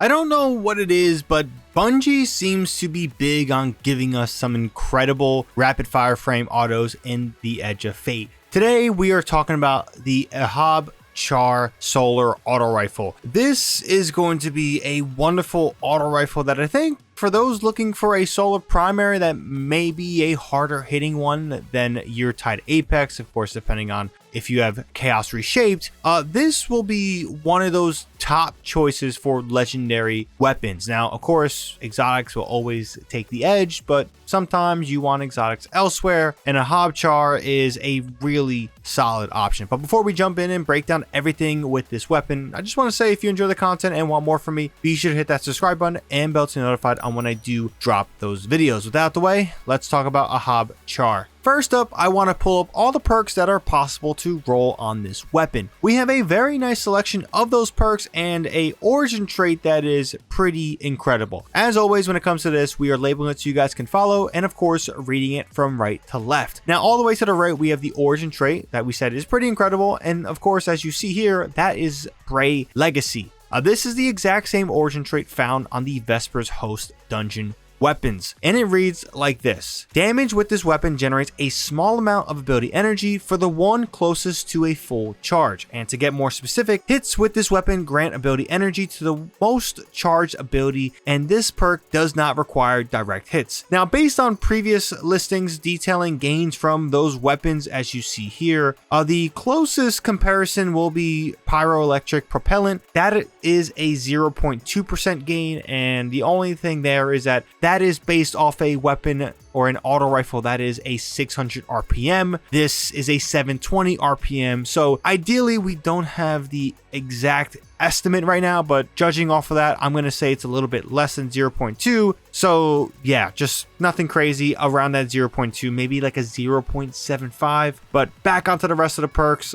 I don't know what it is, but Bungie seems to be big on giving us some incredible rapid fire frame autos in the Edge of Fate. Today we are talking about the Ahab Char solar auto rifle. This is going to be a wonderful auto rifle that I think for those looking for a solar primary that may be a harder hitting one than your Tide Apex, of course, depending on if you have Chaos Reshaped, this will be one of those top choices for legendary weapons. Now, of course, exotics will always take the edge, but sometimes you want exotics elsewhere, and a Ahab Char is a really solid option. But before we jump in and break down everything with this weapon, I just want to say if you enjoy the content and want more from me, be sure to hit that subscribe button and bell to be notified on when I do drop those videos. Without the way, let's talk about Ahab Char. First up, I want to pull up all the perks that are possible to roll on this weapon. We have a very nice selection of those perks and a origin trait that is pretty incredible. As always, when it comes to this, we are labeling it so you guys can follow and of course reading it from right to left. Now all the way to the right, we have the origin trait that we said is pretty incredible, and of course, as you see here, that is Bray Legacy. This is the exact same origin trait found on the Vespers Host dungeon weapons, and it reads like this: damage with this weapon generates a small amount of ability energy for the one closest to a full charge, and to get more specific, hits with this weapon grant ability energy to the most charged ability, and this perk does not require direct hits. Now, based on previous listings detailing gains from those weapons, as you see here, the closest comparison will be pyroelectric propellant. That is a 0.2% gain, and the only thing there is that is based off a weapon or an auto rifle that is a 600 RPM. This is a 720 RPM. So ideally we don't have the exact estimate right now, but judging off of that, I'm going to say it's a little bit less than 0.2. So yeah, just nothing crazy around that 0.2, maybe like a 0.75. But back onto the rest of the perks,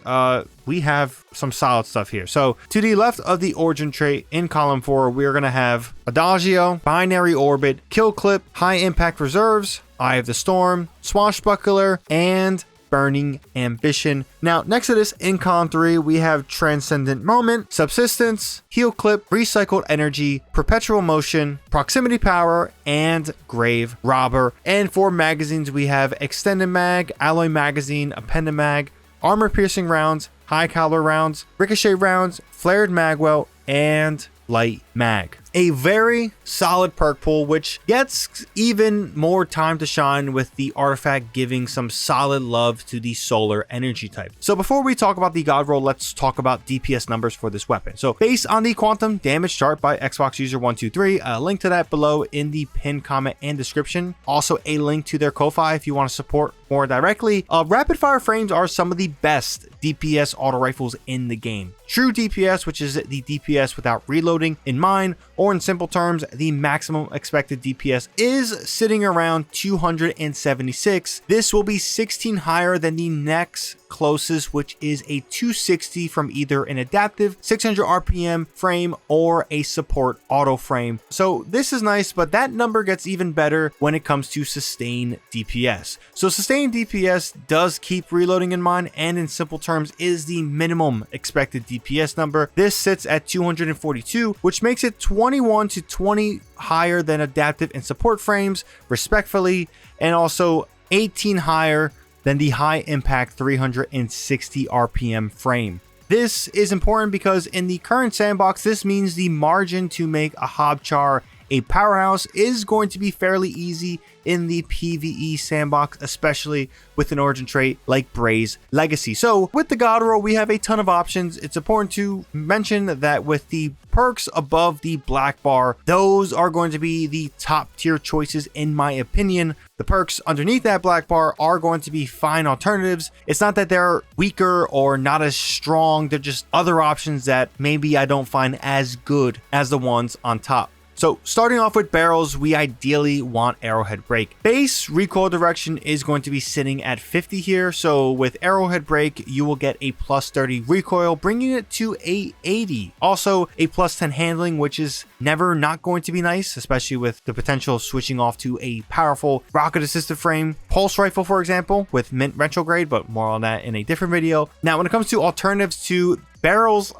we have some solid stuff here. So to the left of the origin trait in column 4, we are going to have Adagio, Binary Orbit, Kill Clip, High Impact Reserves, Eye of the Storm, Swashbuckler, and Burning Ambition. Now, next to this in column 3, we have Transcendent Moment, Subsistence, Heal Clip, Recycled Energy, Perpetual Motion, Proximity Power, and Grave Robber. And for magazines, we have Extended Mag, Alloy Magazine, Appendamag, Armor Piercing Rounds, High Caliber Rounds, Ricochet Rounds, Flared Magwell, and Light Mag. A very solid perk pool, which gets even more time to shine with the artifact giving some solid love to the solar energy type. So before we talk about the God Roll, let's talk about DPS numbers for this weapon. So based on the quantum damage chart by Xbox user 123, a link to that below in the pinned comment and description. Also a link to their Ko-Fi if you want to support more directly. Rapid fire frames are some of the best DPS auto rifles in the game. True DPS, which is the DPS without reloading in mind, or in simple terms, the maximum expected DPS is sitting around 276. This will be 16 higher than the next closest, which is a 260 from either an adaptive 600 RPM frame or a support auto frame. So this is nice, but that number gets even better when it comes to sustained DPS. So sustained DPS does keep reloading in mind, and in simple terms is the minimum expected DPS number. This sits at 242, which makes it 21 to 20 higher than adaptive and support frames respectfully, and also 18 higher than the high impact 360 RPM frame. This is important because in the current sandbox, this means the margin to make Ahab Char a powerhouse is going to be fairly easy in the PvE sandbox, especially with an origin trait like Bray's Legacy. So with the God Roll, we have a ton of options. It's important to mention that with the perks above the black bar, those are going to be the top tier choices in my opinion. The perks underneath that black bar are going to be fine alternatives. It's not that they're weaker or not as strong, they're just other options that maybe I don't find as good as the ones on top. So starting off with barrels, we ideally want Arrowhead Break. Base recoil direction is going to be sitting at 50 here. So with Arrowhead Break, you will get a plus 30 recoil, bringing it to a 80. Also a plus 10 handling, which is never not going to be nice, especially with the potential of switching off to a powerful rocket assisted frame. Pulse rifle, for example, with mint retrograde, but more on that in a different video. Now, when it comes to alternatives to barrels,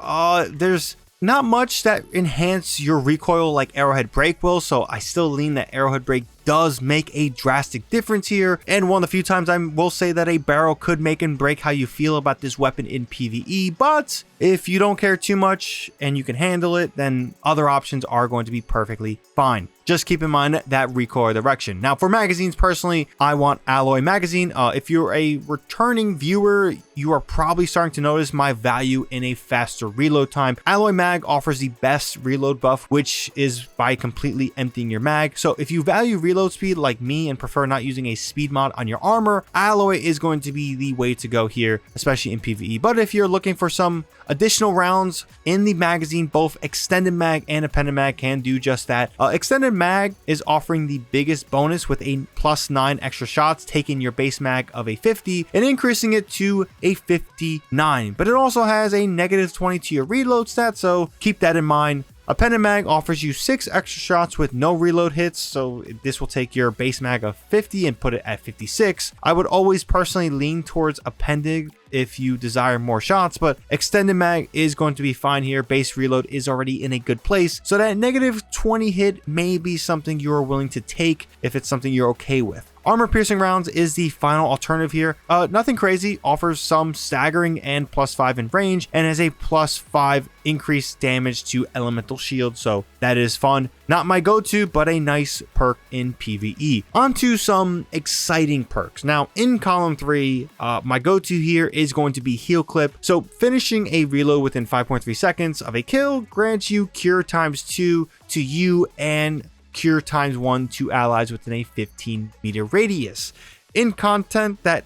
there's not much that enhance your recoil like Arrowhead Break will, so I still lean that Arrowhead Break does make a drastic difference here, and one of the few times I will say that a barrel could make and break how you feel about this weapon in PvE, but if you don't care too much and you can handle it, then other options are going to be perfectly fine. Just keep in mind that recoil direction. Now for magazines, personally, I want Alloy Magazine. If you're a returning viewer, you are probably starting to notice my value in a faster reload time. Alloy Mag offers the best reload buff, which is by completely emptying your mag. So if you value reload speed like me and prefer not using a speed mod on your armor, Alloy is going to be the way to go here, especially in PvE. But if you're looking for some additional rounds in the magazine, both extended mag and appended mag can do just that. Extended mag is offering the biggest bonus with a +9 extra shots, taking your base mag of a 50 and increasing it to a 59, but it also has a -20 to your reload stat, so keep that in mind. Appended mag offers you 6 extra shots with no reload hits, so this will take your base mag of 50 and put it at 56. I would always personally lean towards appended if you desire more shots, but extended mag is going to be fine here. Base reload is already in a good place, so that -20 hit may be something you're willing to take if it's something you're okay with. Armor piercing rounds is the final alternative here. Nothing crazy, offers some staggering and +5 in range, and has a +5 increased damage to elemental shield, so that is fun. Not my go-to, but a nice perk in PvE. On to some exciting perks. Now in column 3, my go-to here is going to be heal clip. So finishing a reload within 5.3 seconds of a kill grants you cure ×2 to you and cure ×1 to allies within a 15-meter radius. In content that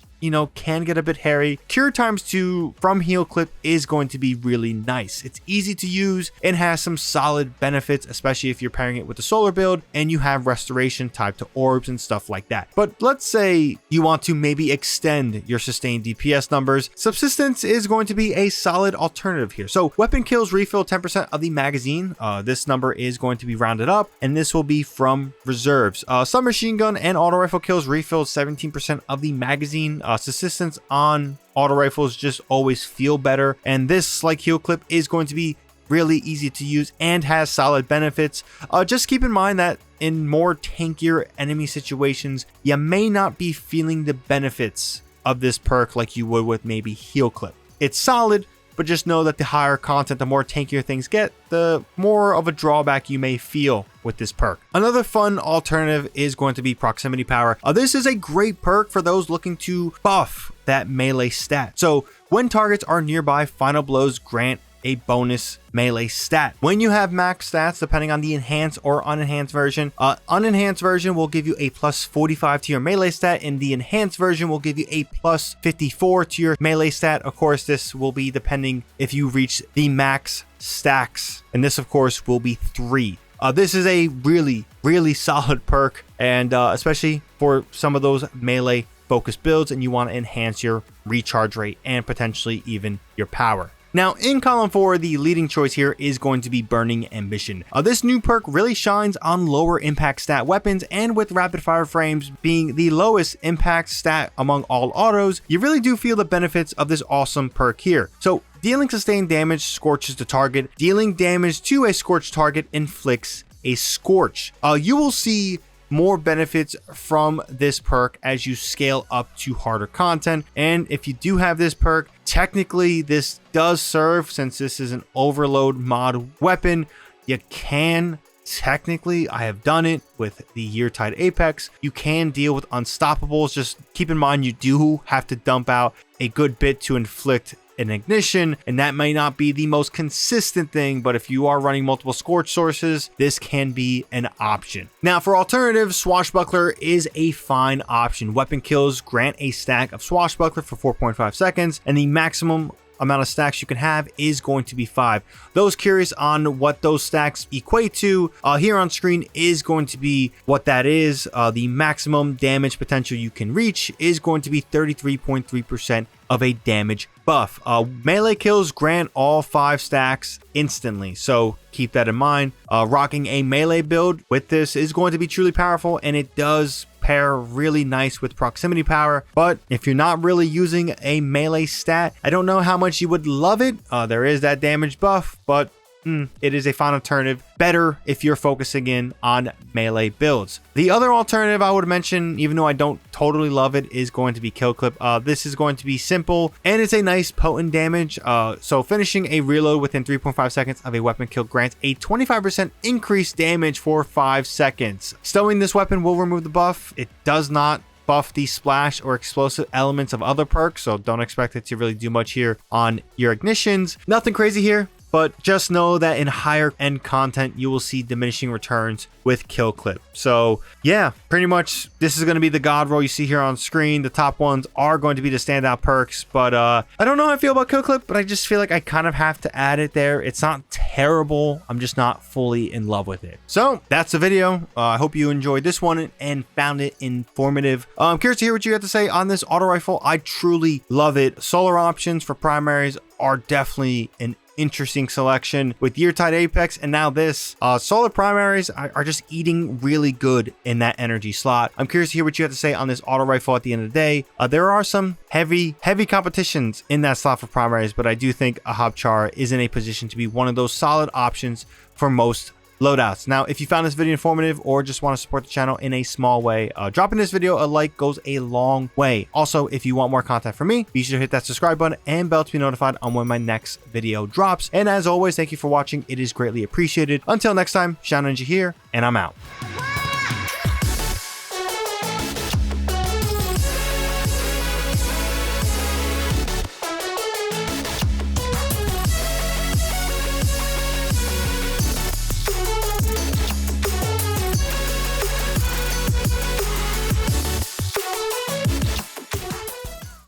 can get a bit hairy, cure ×2 from heal clip is going to be really nice. It's easy to use and has some solid benefits, especially if you're pairing it with the solar build and you have restoration tied to orbs and stuff like that. But let's say you want to maybe extend your sustained DPS numbers, subsistence is going to be a solid alternative here. So weapon kills refill 10% of the magazine. This number is going to be rounded up, and this will be from reserves. Submachine gun and auto rifle kills refill 17% of the magazine. Subsistence on auto rifles just always feel better, and this, like heal clip, is going to be really easy to use and has solid benefits. Just keep in mind that in more tankier enemy situations, you may not be feeling the benefits of this perk like you would with maybe heal clip. It's solid, but just know that the higher content, the more tankier things get, the more of a drawback you may feel with this perk. Another fun alternative is going to be proximity power. This is a great perk for those looking to buff that melee stat. So when targets are nearby, final blows grant a bonus melee stat. When you have max stats, depending on the enhanced or unenhanced version, unenhanced version will give you a +45 to your melee stat, and the enhanced version will give you a +54 to your melee stat. Of course, this will be depending if you reach the max stacks, and this of course will be 3. This is a really solid perk, and especially for some of those melee focused builds and you want to enhance your recharge rate and potentially even your power. Now in column 4, the leading choice here is going to be Burning Ambition. This new perk really shines on lower impact stat weapons, and with rapid fire frames being the lowest impact stat among all autos, you really do feel the benefits of this awesome perk here. So dealing sustained damage scorches the target. Dealing damage to a scorched target inflicts a scorch. You will see more benefits from this perk as you scale up to harder content, and if you do have this perk, technically this does serve, since this is an overload mod weapon, you can technically, I have done it with the Yeartide Apex, you can deal with unstoppables. Just keep in mind you do have to dump out a good bit to inflict an ignition, and that may not be the most consistent thing, but if you are running multiple scorch sources, this can be an option. Now for alternatives, Swashbuckler is a fine option. Weapon kills grant a stack of Swashbuckler for 4.5 seconds, and the maximum amount of stacks you can have is going to be 5. Those curious on what those stacks equate to, here on screen is going to be what that is. The maximum damage potential you can reach is going to be 33.3% of a damage buff. Melee kills grant all 5 stacks instantly, so keep that in mind. Rocking a melee build with this is going to be truly powerful, and it does pair really nice with proximity power. But if you're not really using a melee stat, I don't know how much you would love it. There is that damage buff, but it is a fine alternative. Better if you're focusing in on melee builds. The other alternative I would mention, even though I don't totally love it, is going to be kill clip. This is going to be simple and it's a nice potent damage. So finishing a reload within 3.5 seconds of a weapon kill grants a 25% increased damage for 5 seconds. Stowing this weapon will remove the buff. It does not buff the splash or explosive elements of other perks, so don't expect it to really do much here on your ignitions. Nothing crazy here, but just know that in higher end content, you will see diminishing returns with kill clip. So yeah, pretty much this is going to be the God Roll you see here on screen. The top ones are going to be the standout perks, but I don't know how I feel about kill clip, but I just feel like I kind of have to add it there. It's not terrible. I'm just not fully in love with it. So that's the video. I hope you enjoyed this one and found it informative. I'm curious to hear what you have to say on this auto rifle. I truly love it. Solar options for primaries are definitely an interesting selection with Year-Tide Apex, and now this solar primaries are just eating really good in that energy slot. I'm curious to hear what you have to say on this auto rifle at the end of the day. There are some heavy competitions in that slot for primaries, but I do think Ahab Char is in a position to be one of those solid options for most loadouts. Now, if you found this video informative or just want to support the channel in a small way, dropping this video a like goes a long way. Also, if you want more content from me, be sure to hit that subscribe button and bell to be notified on when my next video drops. And as always, thank you for watching. It is greatly appreciated. Until next time, ShadowNinja here, and I'm out.